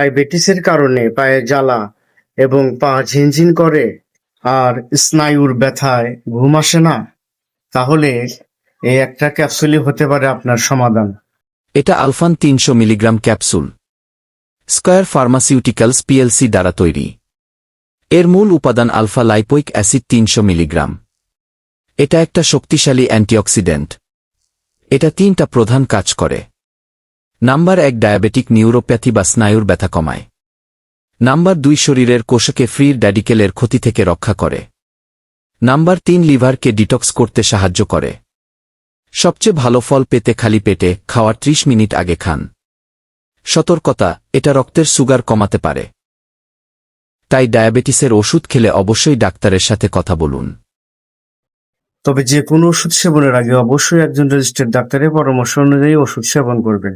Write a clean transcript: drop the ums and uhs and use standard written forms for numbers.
ডায়াবেটিসের কারণে পায়ে জ্বালা এবং পা ঝিনঝিন করে আর স্নায়ুর ব্যথায় ঘুম আসে না, তাহলে এই একটা ক্যাপসুলই হতে পারে আপনার সমাধান। এটা আলফান ৩০০ milligram capsule square pharmaceuticals PLC দ্বারা তৈরি। এর মূল উপাদান আলফা লাইপোইক অ্যাসিড ৩০০ মিলিগ্রাম। এটা একটা শক্তিশালী অ্যান্টিঅক্সিডেন্ট। এটা ৩টা প্রধান কাজ করে। নাম্বার ১, ডায়াবেটিক নিউরোপ্যাথি বা স্নায়ুর ব্যথা কমায়। নাম্বার ২, শরীরের কোষকে ফ্রি র্যাডিকেলের ক্ষতি থেকে রক্ষা করে। নাম্বার ৩, লিভারকে ডিটক্স করতে সাহায্য করে। সবচেয়ে ভালো ফল পেতে খালি পেটে খাওয়ার ৩০ মিনিট আগে খান। সতর্কতা, এটা রক্তের সুগার কমাতে পারে। তাই ডায়াবেটিসের ওষুধ খেলে অবশ্যই ডাক্তারের সাথে কথা বলুন। তবে যে কোনো ওষুধ সেবনের আগে অবশ্যই একজন রেজিস্টার্ড ডাক্তারের পরামর্শ অনুযায়ী ওষুধ সেবন করবেন।